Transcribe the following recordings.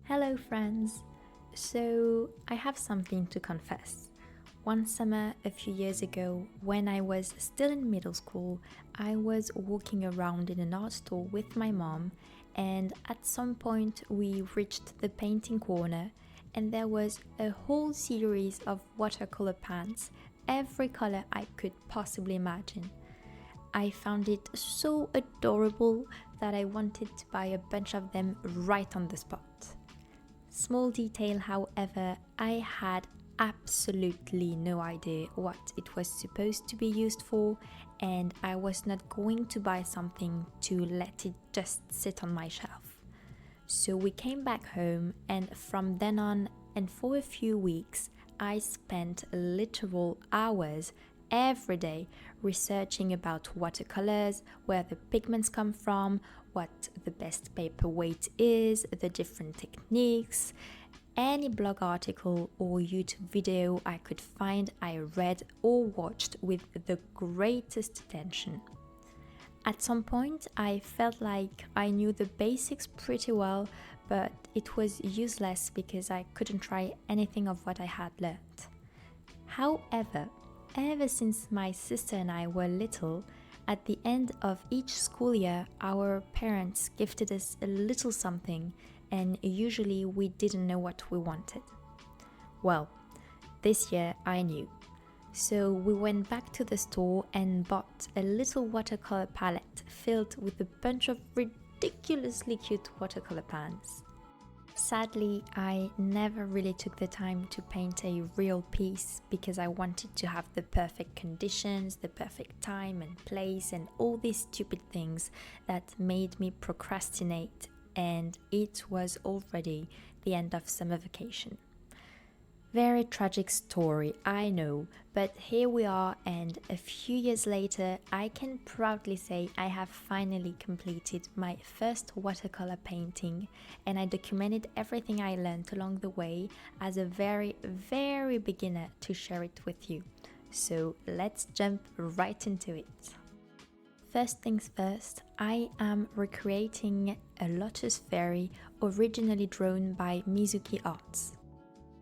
Hello, friends! So, I have something to confess. One summer a few years ago, when I was still in middle school, I was walking around in an art store with my mom, and at some point we reached the painting corner, and there was a whole series of watercolor pans, every color I could possibly imagine. I found it so adorable that I wanted to buy a bunch of them right on the spot. Small detail, however, I had absolutely no idea what it was supposed to be used for, and I was not going to buy something to let it just sit on my shelf. So we came back home, and from then on, and for a few weeks, I spent literal hours every day researching about watercolors, where the pigments come from, what the best paper weight is, the different techniques. Any blog article or YouTube video I could find, I read or watched with the greatest attention. At some point, I felt like I knew the basics pretty well, but it was useless because I couldn't try anything of what I had learned. However, ever since my sister and I were little, at the end of each school year, our parents gifted us a little something, and usually we didn't know what we wanted. Well, this year I knew. So we went back to the store and bought a little watercolor palette filled with a bunch of ridiculously cute watercolor pans. Sadly, I never really took the time to paint a real piece because I wanted to have the perfect conditions, the perfect time and place, and all these stupid things that made me procrastinate, and it was already the end of summer vacation. Very tragic story, I know, but here we are, and a few years later, I can proudly say I have finally completed my first watercolor painting, and I documented everything I learned along the way as a very, very beginner to share it with you. So let's jump right into it. First things first, I am recreating a lotus fairy originally drawn by MizukiArts.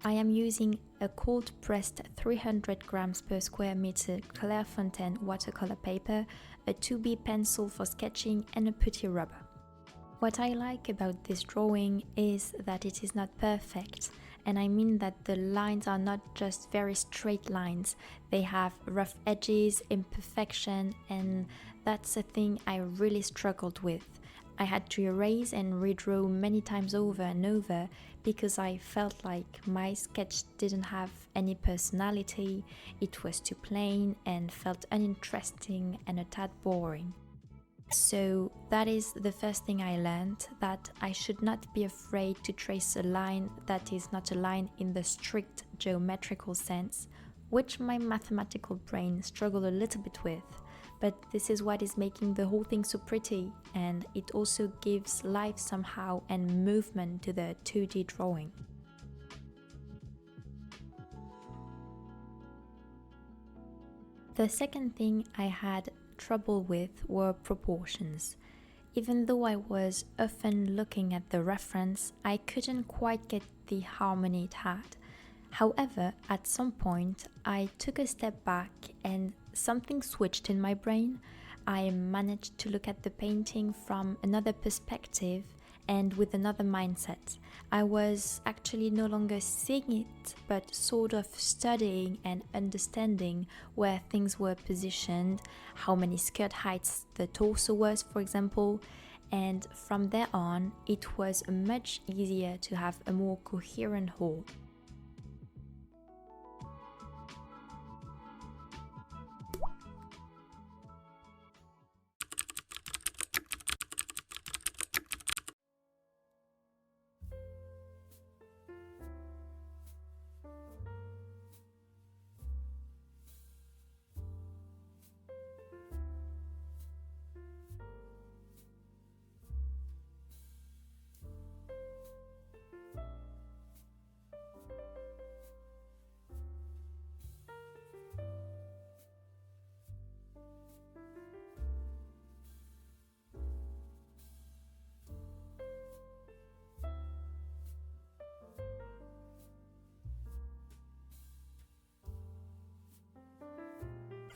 I am using a cold pressed 300 grams per square meter Clairefontaine watercolor paper, a 2B pencil for sketching, and a putty rubber. What I like about this drawing is that it is not perfect, and I mean that the lines are not just very straight lines, they have rough edges, imperfection, and that's a thing I really struggled with. I had to erase and redraw many times over and over because I felt like my sketch didn't have any personality, it was too plain and felt uninteresting and a tad boring. So that is the first thing I learned, that I should not be afraid to trace a line that is not a line in the strict geometrical sense, which my mathematical brain struggled a little bit with. But this is what is making the whole thing so pretty, and it also gives life somehow and movement to the 2D drawing. The second thing I had trouble with were proportions. Even though I was often looking at the reference, I couldn't quite get the harmony it had. However, at some point, I took a step back and something switched in my brain. I managed to look at the painting from another perspective and with another mindset. I was actually no longer seeing it, but sort of studying and understanding where things were positioned, how many skirt heights the torso was, for example. And from there on, it was much easier to have a more coherent whole.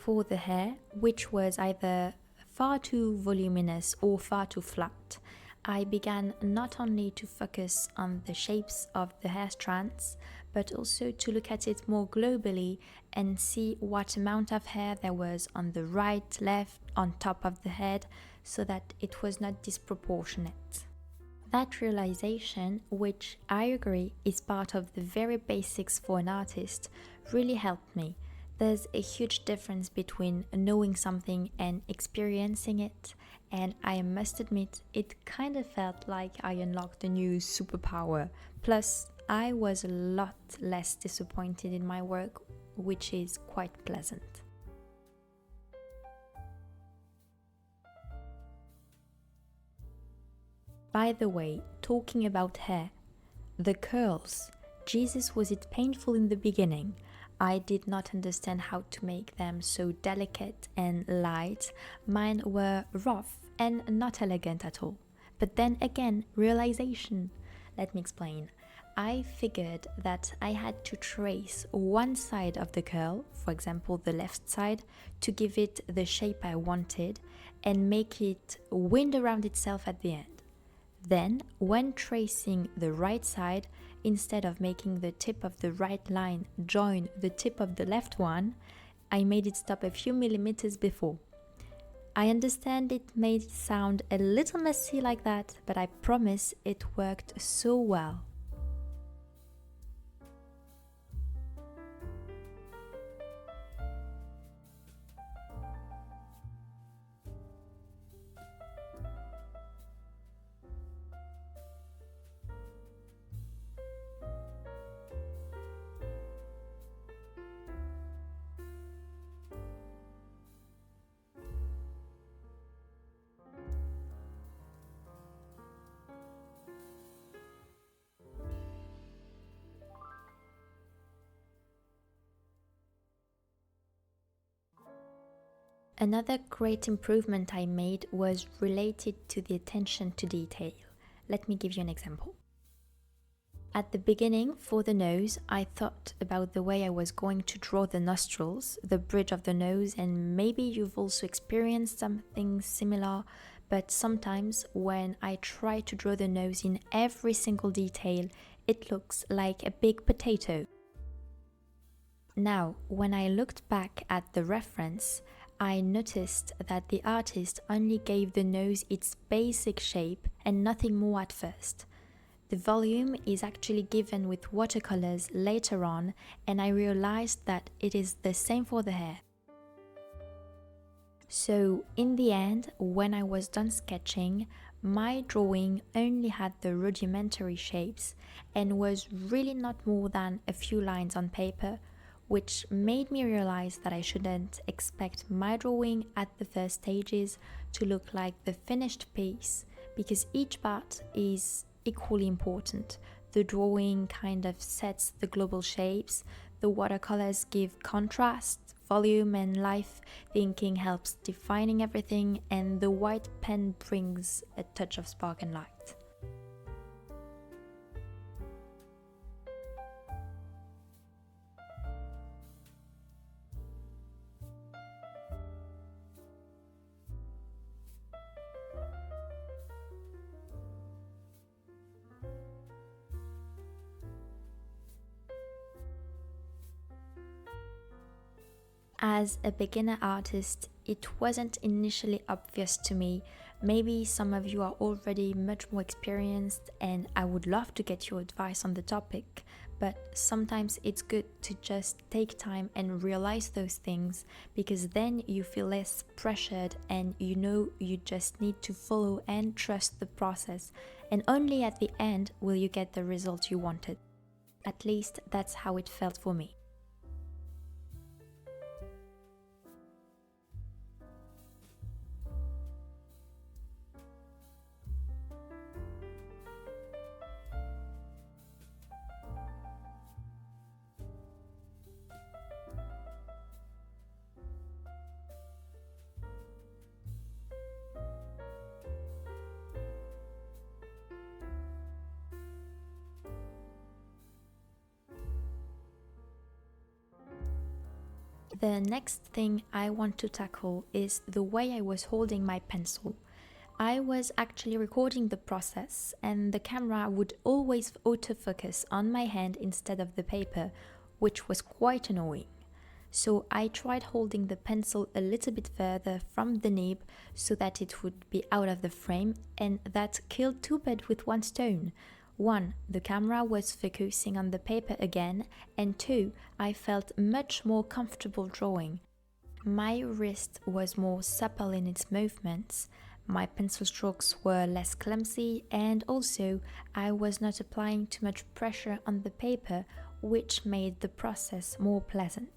for the hair, which was either far too voluminous or far too flat, I began not only to focus on the shapes of the hair strands, but also to look at it more globally and see what amount of hair there was on the right, left, on top of the head, so that it was not disproportionate. That realization, which I agree is part of the very basics for an artist, really helped me. There's a huge difference between knowing something and experiencing it, and I must admit it kind of felt like I unlocked a new superpower. Plus, I was a lot less disappointed in my work, which is quite pleasant. By the way, talking about hair, the curls. Jesus, was it painful in the beginning? I did not understand how to make them so delicate and light. Mine were rough and not elegant at all. But then again, realization. Let me explain. I figured that I had to trace one side of the curl, for example the left side, to give it the shape I wanted and make it wind around itself at the end. Then, when tracing the right side, instead of making the tip of the right line join the tip of the left one, I made it stop a few millimeters before. I understand it may sound a little messy like that, but I promise it worked so well. Another great improvement I made was related to the attention to detail. Let me give you an example. At the beginning, for the nose, I thought about the way I was going to draw the nostrils, the bridge of the nose, and maybe you've also experienced something similar, but sometimes when I try to draw the nose in every single detail, it looks like a big potato. Now, when I looked back at the reference, I noticed that the artist only gave the nose its basic shape and nothing more at first. The volume is actually given with watercolors later on, and I realized that it is the same for the hair. So, in the end, when I was done sketching, my drawing only had the rudimentary shapes and was really not more than a few lines on paper, which made me realize that I shouldn't expect my drawing at the first stages to look like the finished piece, because each part is equally important. The drawing kind of sets the global shapes, the watercolors give contrast, volume and life, the inking helps defining everything, and the white pen brings a touch of spark and light. As a beginner artist, it wasn't initially obvious to me. Maybe some of you are already much more experienced and I would love to get your advice on the topic, but sometimes it's good to just take time and realize those things, because then you feel less pressured and you know you just need to follow and trust the process, and only at the end will you get the result you wanted. At least that's how it felt for me. The next thing I want to tackle is the way I was holding my pencil. I was actually recording the process, and the camera would always autofocus on my hand instead of the paper, which was quite annoying. So I tried holding the pencil a little bit further from the nib so that it would be out of the frame, and that killed two birds with one stone. One, the camera was focusing on the paper again, and two, I felt much more comfortable drawing. My wrist was more supple in its movements, my pencil strokes were less clumsy, and also I was not applying too much pressure on the paper, which made the process more pleasant.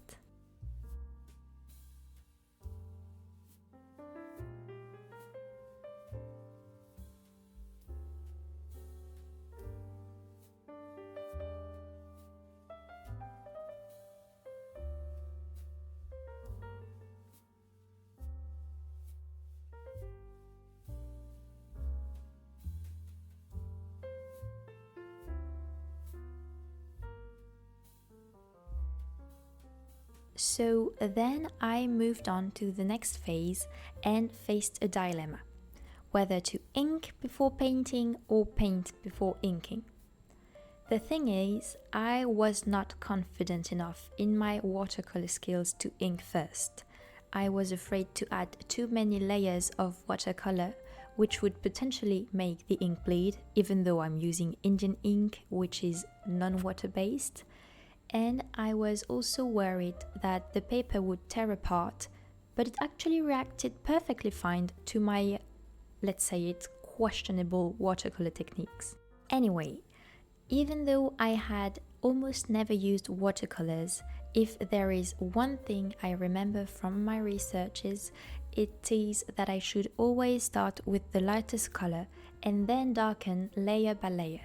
So then I moved on to the next phase and faced a dilemma, whether to ink before painting or paint before inking. The thing is, I was not confident enough in my watercolor skills to ink first. I was afraid to add too many layers of watercolor, which would potentially make the ink bleed, even though I'm using Indian ink, which is non-water based. And I was also worried that the paper would tear apart, but it actually reacted perfectly fine to my, let's say it, questionable watercolor techniques. Anyway, even though I had almost never used watercolors, if there is one thing I remember from my researches, it is that I should always start with the lightest color and then darken layer by layer.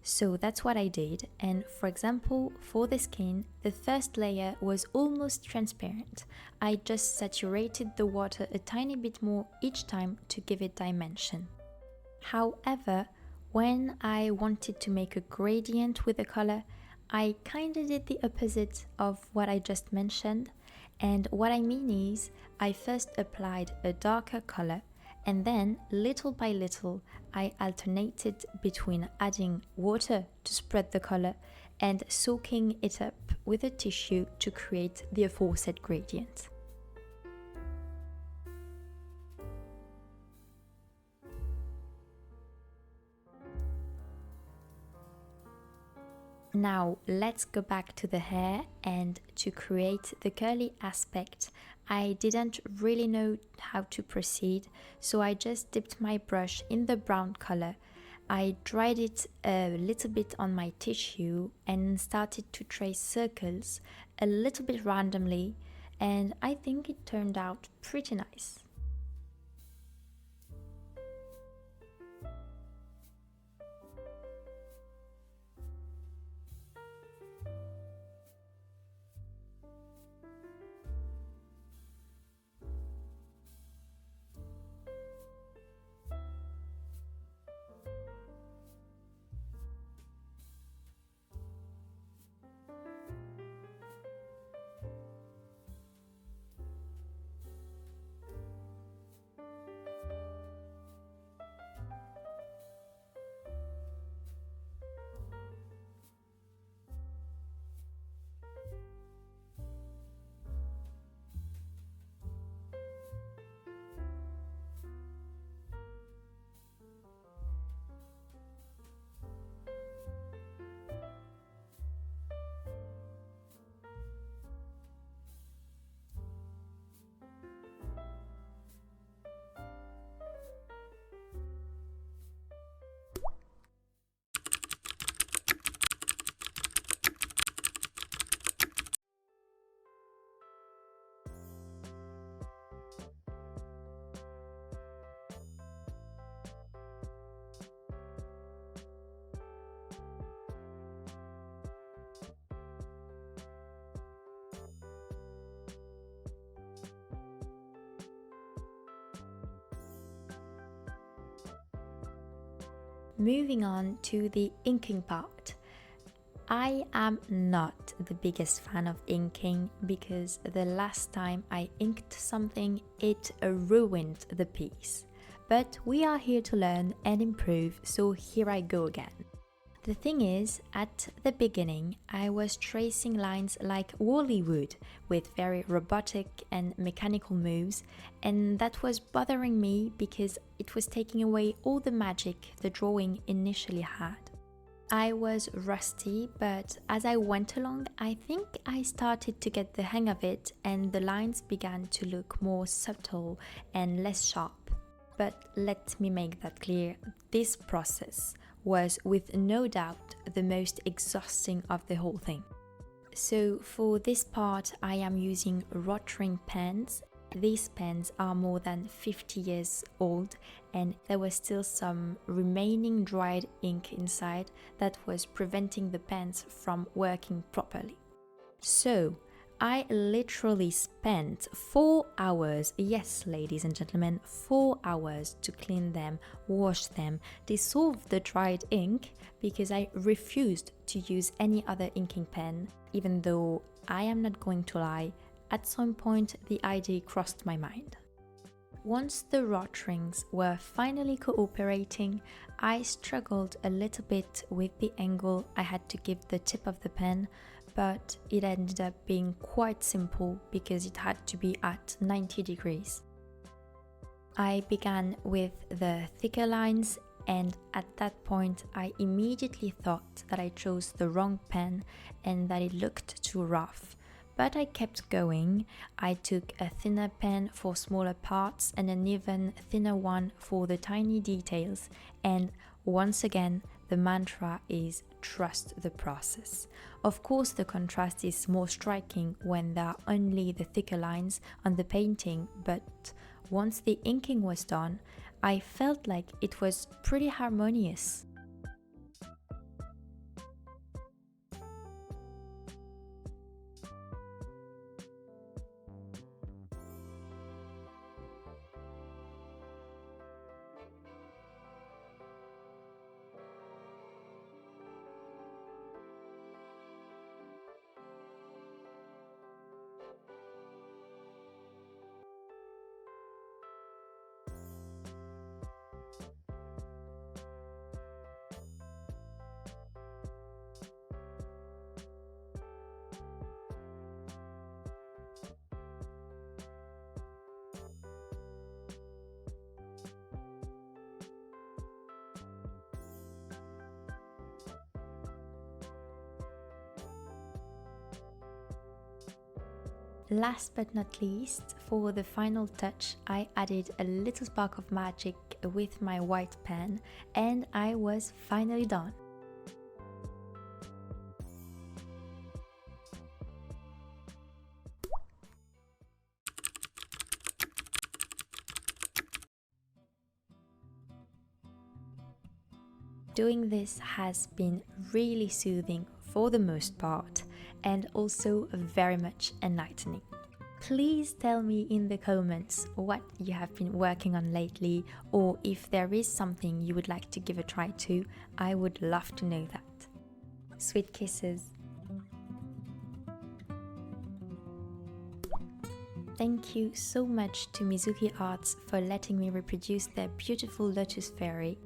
So that's what I did, and for example, for the skin, the first layer was almost transparent. I just saturated the water a tiny bit more each time to give it dimension. However, when I wanted to make a gradient with the color, I kinda did the opposite of what I just mentioned, and what I mean is, I first applied a darker color, and then, little by little, I alternated between adding water to spread the color and soaking it up with a tissue to create the aforesaid gradient. Now let's go back to the hair, and to create the curly aspect, I didn't really know how to proceed, so I just dipped my brush in the brown color. I dried it a little bit on my tissue and started to trace circles a little bit randomly, and I think it turned out pretty nice. Moving on to the inking part. I am not the biggest fan of inking because the last time I inked something, it ruined the piece. But we are here to learn and improve, so here I go again. The thing is, at the beginning, I was tracing lines like Wally would, with very robotic and mechanical moves, and that was bothering me because it was taking away all the magic the drawing initially had. I was rusty, but as I went along, I think I started to get the hang of it, and the lines began to look more subtle and less sharp. But let me make that clear, this process was with no doubt the most exhausting of the whole thing. So for this part I am using rotring pens. These pens are more than 50 years old and there was still some remaining dried ink inside that was preventing the pens from working properly. So I literally spent 4 hours, yes ladies and gentlemen, 4 hours to clean them, wash them, dissolve the dried ink because I refused to use any other inking pen, even though I am not going to lie, at some point the idea crossed my mind. Once the rot rings were finally cooperating, I struggled a little bit with the angle I had to give the tip of the pen, but it ended up being quite simple because it had to be at 90 degrees. I began with the thicker lines and at that point I immediately thought that I chose the wrong pen and that it looked too rough. But I kept going. I took a thinner pen for smaller parts and an even thinner one for the tiny details, and once again the mantra is trust the process. Of course the contrast is more striking when there are only the thicker lines on the painting, but once the inking was done, I felt like it was pretty harmonious. Last but not least, for the final touch, I added a little spark of magic with my white pen and I was finally done. Doing this has been really soothing for the most part and also very much enlightening. Please tell me in the comments what you have been working on lately, or if there is something you would like to give a try to. I would love to know that. Sweet kisses. Thank you so much to MizukiArts for letting me reproduce their beautiful lotus fairy.